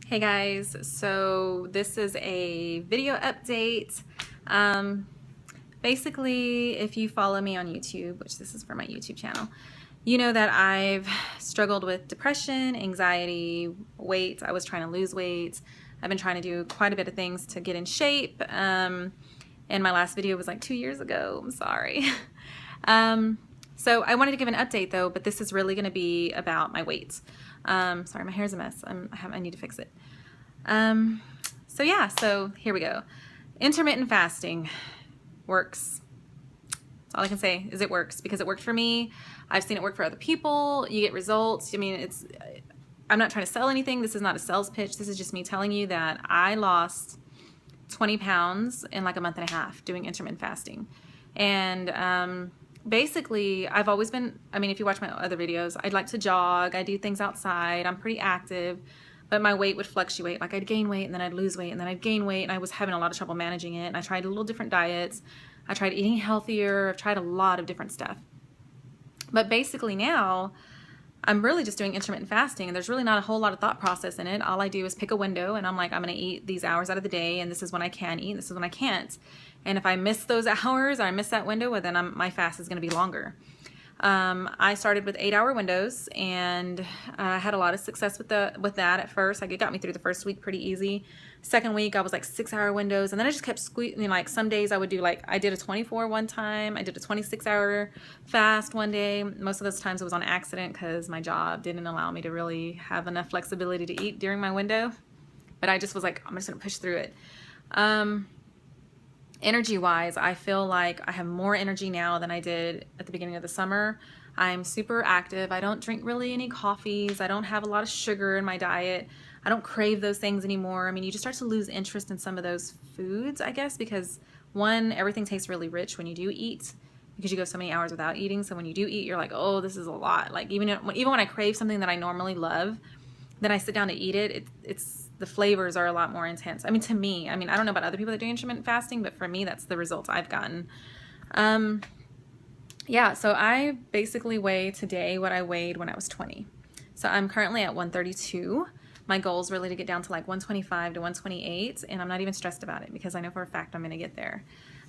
Hey guys, so this is a video update. Basically, if you follow me on YouTube, which this is for my YouTube channel, you know that I've struggled with depression, anxiety, weight. I was trying to lose weight. I've been trying to do quite a bit of things to get in shape. And my last video was like 2 years ago. I'm sorry. So I wanted to give an update though, but this is really going to be about my weight. Sorry, my hair's a mess. I need to fix it. So here we go. Intermittent fasting works. That's all I can say is it works because it worked for me. I've seen it work for other people. You get results. I mean, I'm not trying to sell anything. This is not a sales pitch. This is just me telling you that I lost 20 pounds in like a month and a half doing intermittent fasting. And basically, I've always been, I mean, if you watch my other videos, I'd like to jog. I do things outside. I'm pretty active. But my weight would fluctuate. Like I'd gain weight and then I'd lose weight and then I'd gain weight, and I was having a lot of trouble managing it. And I tried a little different diets. I tried eating healthier. I've tried a lot of different stuff. But basically now, I'm really just doing intermittent fasting, and there's really not a whole lot of thought process in it. All I do is pick a window, and I'm like, I'm going to eat these hours out of the day, and this is when I can eat, and this is when I can't. And if I miss those hours or I miss that window, well, then my fast is going to be longer. I started with 8-hour windows, and I had a lot of success with that at first. Like it got me through the first week pretty easy. Second week I was like 6-hour windows, and then I just kept squeezing. Like some days I would do, like I did a 24 one time, I did a 26-hour fast one day. Most of those times it was on accident because my job didn't allow me to really have enough flexibility to eat during my window. But I just was like, I'm just gonna push through it. Energy wise, I feel like I have more energy now than I did at the beginning of the summer. I'm super active. I don't drink really any coffees. I don't have a lot of sugar in my diet. I don't crave those things anymore. I mean, you just start to lose interest in some of those foods, I guess, because one, everything tastes really rich when you do eat because you go so many hours without eating. So when you do eat, you're like, oh, this is a lot. Like even when I crave something that I normally love, then I sit down to eat it, the flavors are a lot more intense. I mean, to me, I don't know about other people that do intermittent fasting, but for me, that's the results I've gotten. Yeah, so I basically weigh today what I weighed when I was 20. So I'm currently at 132. My goal is really to get down to like 125 to 128, and I'm not even stressed about it because I know for a fact I'm gonna get there.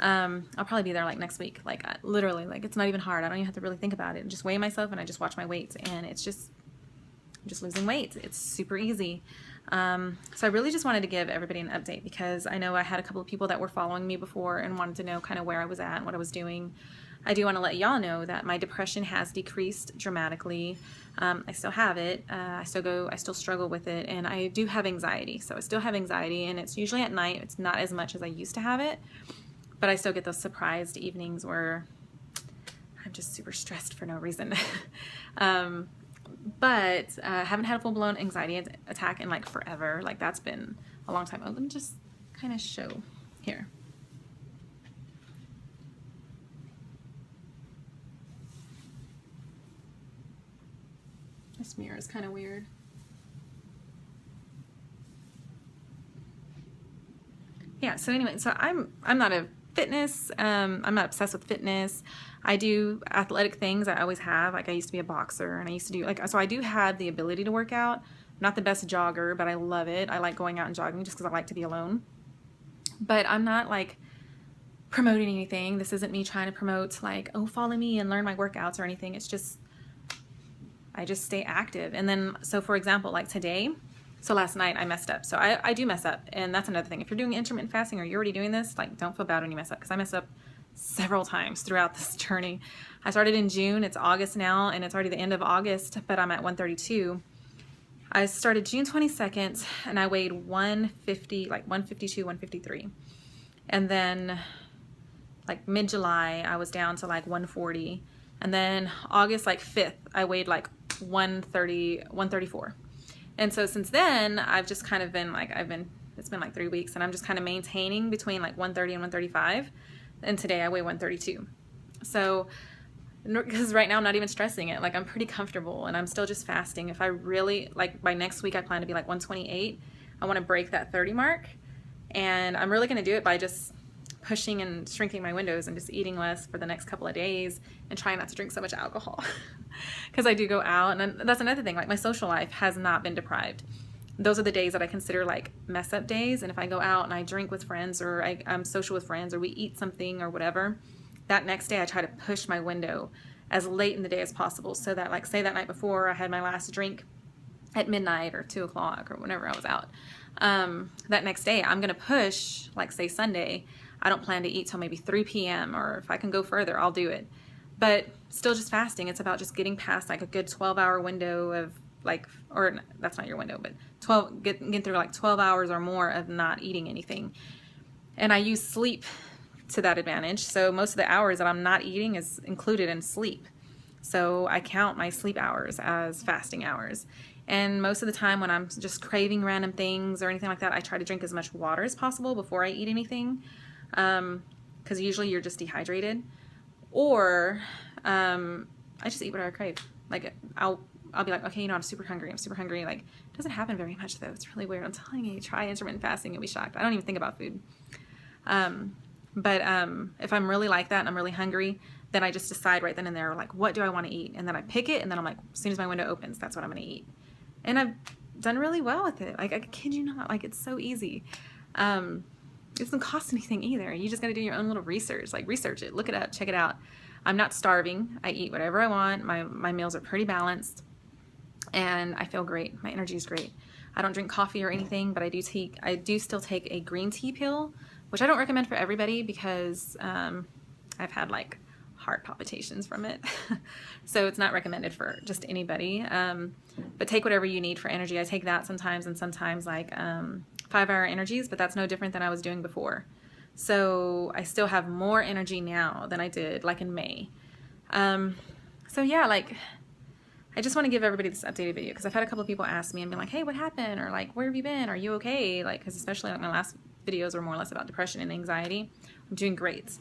I'll probably be there like next week. Like literally, like it's not even hard. I don't even have to really think about it. I just weigh myself and I just watch my weight, and I'm just losing weight. It's super easy. So I really just wanted to give everybody an update because I know I had a couple of people that were following me before and wanted to know kind of where I was at and what I was doing. I do want to let y'all know that my depression has decreased dramatically. I still have it. I still struggle with it, and I do have anxiety. So I still have anxiety, and it's usually at night. It's not as much as I used to have it, but I still get those surprised evenings where I'm just super stressed for no reason. But I haven't had a full-blown anxiety attack in like forever. Like that's been a long time. Oh, let me just kind of show here. This mirror is kind of weird. Yeah, so anyway, so I'm not a fitness, I'm not obsessed with fitness. I do athletic things. I always have. Like I used to be a boxer, and I used to do so I do have the ability to work out. I'm not the best jogger, but I love it. I like going out and jogging just because I like to be alone. But I'm not like promoting anything. This isn't me trying to promote like, oh, follow me and learn my workouts or anything. It's just I just stay active. And then, so for example, like today, so last night I messed up. So I do mess up, and that's another thing. If you're doing intermittent fasting or you're already doing this, like don't feel bad when you mess up, because I mess up several times throughout this journey. I started in June, it's August now, and it's already the end of August, but I'm at 132. I started June 22nd, and I weighed 150, like 152, 153. And then like mid-July, I was down to like 140. And then August like 5th, I weighed like 130, 134. And so since then, I've just kind of been like, it's been like 3 weeks, and I'm just kind of maintaining between like 130 and 135. And today I weigh 132. So, because right now I'm not even stressing it. Like I'm pretty comfortable, and I'm still just fasting. If I really, like by next week, I plan to be like 128. I want to break that 30 mark. And I'm really going to do it by just pushing and shrinking my windows and just eating less for the next couple of days and trying not to drink so much alcohol because I do go out. And that's another thing, like my social life has not been deprived. those are the days that I consider like mess up days. And if I go out and I drink with friends, or I'm social with friends, or we eat something or whatever, that next day I try to push my window as late in the day as possible, so that, like, say that night before I had my last drink at midnight or 2 o'clock or whenever I was out, that next day I'm gonna push, like say Sunday, I don't plan to eat till maybe 3 p.m. or if I can go further, I'll do it. But still just fasting, it's about just getting past like a good 12-hour window of like, or that's not your window, but getting through like 12 hours or more of not eating anything. And I use sleep to that advantage. So most of the hours that I'm not eating is included in sleep. So I count my sleep hours as fasting hours. And most of the time when I'm just craving random things or anything like that, I try to drink as much water as possible before I eat anything. Because usually you're just dehydrated. Or I just eat whatever I crave. Like I'll be like, okay, I'm super hungry. Like, it doesn't happen very much though. It's really weird. I'm telling you, try intermittent fasting. You'll be shocked. I don't even think about food. But if I'm really like that and I'm really hungry, then I just decide right then and there, like, what do I want to eat? And then I pick it, and then I'm like, as soon as my window opens, that's what I'm going to eat. And I've done really well with it. Like, I kid you not, like, it's so easy. It doesn't cost anything either. You just got to do your own little research. Like, research it, look it up, check it out. I'm not starving. I eat whatever I want. My meals are pretty balanced, and I feel great. My energy is great. I don't drink coffee or anything, but I do still take a green tea pill, which I don't recommend for everybody because I've had like heart palpitations from it. So it's not recommended for just anybody. But take whatever you need for energy. I take that sometimes, and sometimes like 5-hour energies, but that's no different than I was doing before. So I still have more energy now than I did like in May. So yeah, like, I just want to give everybody this updated video because I've had a couple of people ask me and be like, hey, what happened? Or like, where have you been? Are you okay? Like, because especially like my last videos were more or less about depression and anxiety. I'm doing great.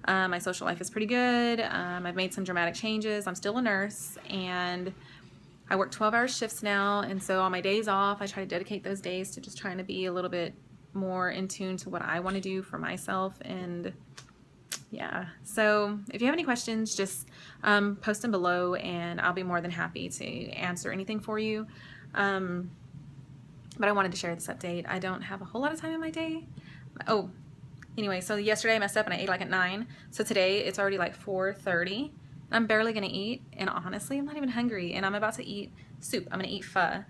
My social life is pretty good. I've made some dramatic changes. I'm still a nurse, and I work 12-hour shifts now. And so on my days off, I try to dedicate those days to just trying to be a little bit more in tune to what I want to do for myself. And yeah, so if you have any questions, just post them below, and I'll be more than happy to answer anything for you. But I wanted to share this update. I don't have a whole lot of time in my day. Oh, anyway, so yesterday I messed up and I ate like at 9. So today it's already like 4:30. I'm barely gonna eat, and honestly, I'm not even hungry. And I'm about to eat soup. I'm gonna eat pho,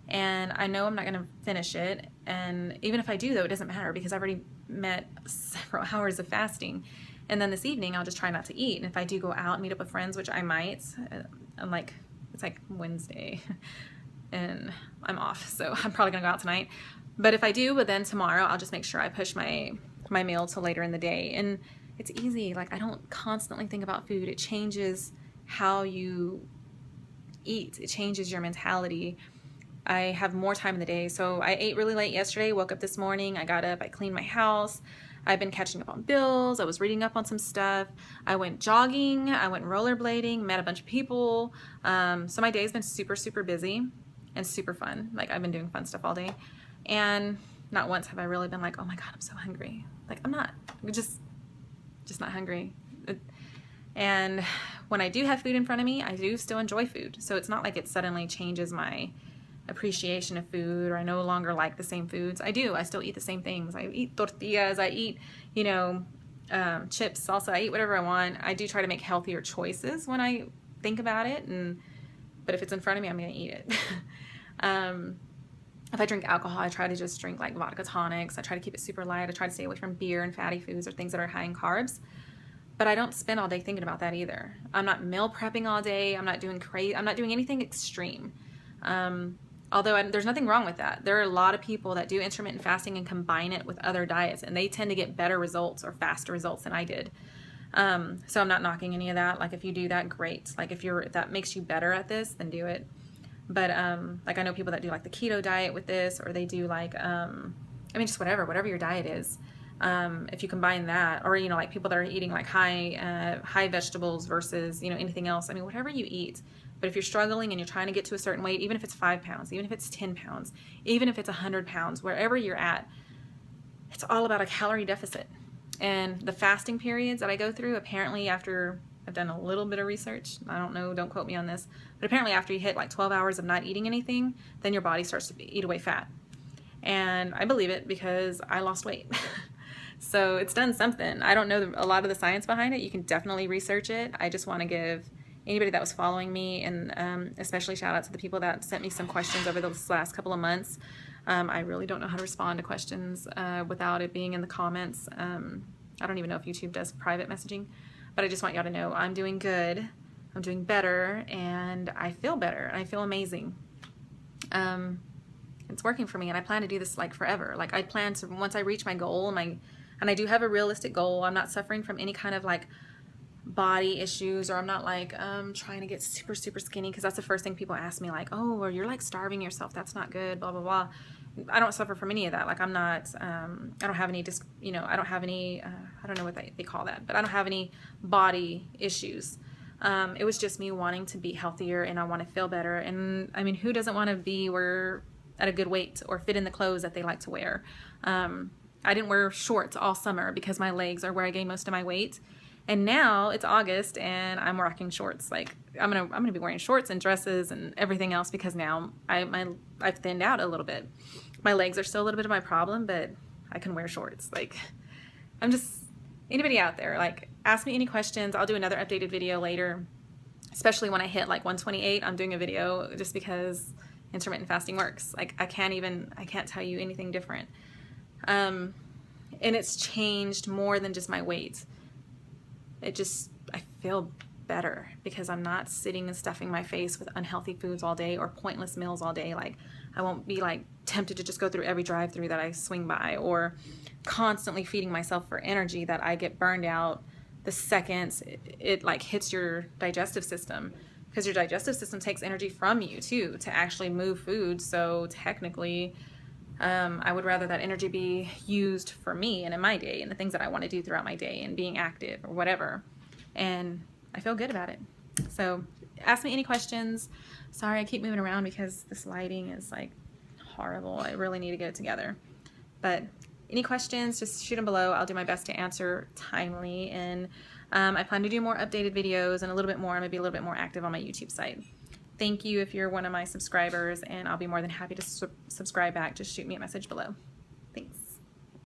and I know I'm not gonna finish it. And even if I do, though, it doesn't matter because I've already met several hours of fasting. And then this evening, I'll just try not to eat. And if I do go out and meet up with friends, which I might, it's like Wednesday, and I'm off, so I'm probably gonna go out tonight. But if I do, but then tomorrow, I'll just make sure I push my meal till later in the day. And it's easy. Like, I don't constantly think about food. It changes how you eat. It changes your mentality. I have more time in the day. So I ate really late yesterday, woke up this morning, I got up, I cleaned my house. I've been catching up on bills. I was reading up on some stuff. I went jogging. I went rollerblading, met a bunch of people. So my day's been super, super busy and super fun. Like, I've been doing fun stuff all day. And not once have I really been like, oh my God, I'm so hungry. Like, I'm just not hungry. And when I do have food in front of me, I do still enjoy food. So it's not like it suddenly changes my appreciation of food, or I no longer like the same foods. I still eat the same things. I eat tortillas, I eat, chips, salsa, I eat whatever I want. I do try to make healthier choices when I think about it, but if it's in front of me, I'm gonna eat it. If I drink alcohol, I try to just drink like vodka tonics. I try to keep it super light. I try to stay away from beer and fatty foods or things that are high in carbs. But I don't spend all day thinking about that either. I'm not meal prepping all day. I'm not doing anything extreme. Although there's nothing wrong with that. There are a lot of people that do intermittent fasting and combine it with other diets, and they tend to get better results or faster results than I did. So I'm not knocking any of that. Like, if you do that, great. Like, if that makes you better at this, then do it. But like, I know people that do like the keto diet with this, or they do like, just whatever your diet is. If you combine that, or like people that are eating like high vegetables versus anything else. Whatever you eat. But if you're struggling and you're trying to get to a certain weight, even if it's 5 pounds, even if it's 10 pounds, even if it's 100 pounds, wherever you're at, it's all about a calorie deficit. And the fasting periods that I go through, apparently after I've done a little bit of research. I don't know, don't quote me on this. But apparently after you hit like 12 hours of not eating anything, then your body starts to eat away fat. And I believe it because I lost weight. So it's done something. I don't know a lot of the science behind it. You can definitely research it. I just want to give anybody that was following me, and especially shout out to the people that sent me some questions over those last couple of months. I really don't know how to respond to questions without it being in the comments. I don't even know if YouTube does private messaging, but I just want y'all to know I'm doing good. I'm doing better, and I feel better, and I feel amazing. It's working for me, and I plan to do this like forever. Like I plan to, once I reach my goal, and I do have a realistic goal. I'm not suffering from any kind of like body issues, or I'm not like trying to get super skinny, because that's the first thing people ask me, like, oh, or you're like starving yourself, that's not good, blah blah blah. I don't suffer from any of that. Like I'm not I don't have any I don't have any I don't know what they call that, but I don't have any body issues. It was just me wanting to be healthier, and I want to feel better. And I mean, who doesn't want to be at a good weight or fit in the clothes that they like to wear? I didn't wear shorts all summer because my legs are where I gained most of my weight. And now it's August and I'm rocking shorts. Like I'm gonna be wearing shorts and dresses and everything else, because now I've thinned out a little bit. My legs are still a little bit of my problem, but I can wear shorts. Like anybody out there, like ask me any questions. I'll do another updated video later, especially when I hit like 128. I'm doing a video just because intermittent fasting works. Like I can't tell you anything different. And it's changed more than just my weight. I feel better because I'm not sitting and stuffing my face with unhealthy foods all day or pointless meals all day. Like I won't be like tempted to just go through every drive-through that I swing by, or constantly feeding myself for energy that I get burned out the second it like hits your digestive system, because your digestive system takes energy from you too to actually move food. So technically I would rather that energy be used for me and in my day and the things that I want to do throughout my day and being active or whatever. And I feel good about it. So ask me any questions. Sorry, I keep moving around because this lighting is like horrible. I really need to get it together. But any questions, just shoot them below. I'll do my best to answer timely. And I plan to do more updated videos and a little bit more. I'm going to be a little bit more active on my YouTube site. Thank you if you're one of my subscribers, and I'll be more than happy to subscribe back. Just shoot me a message below.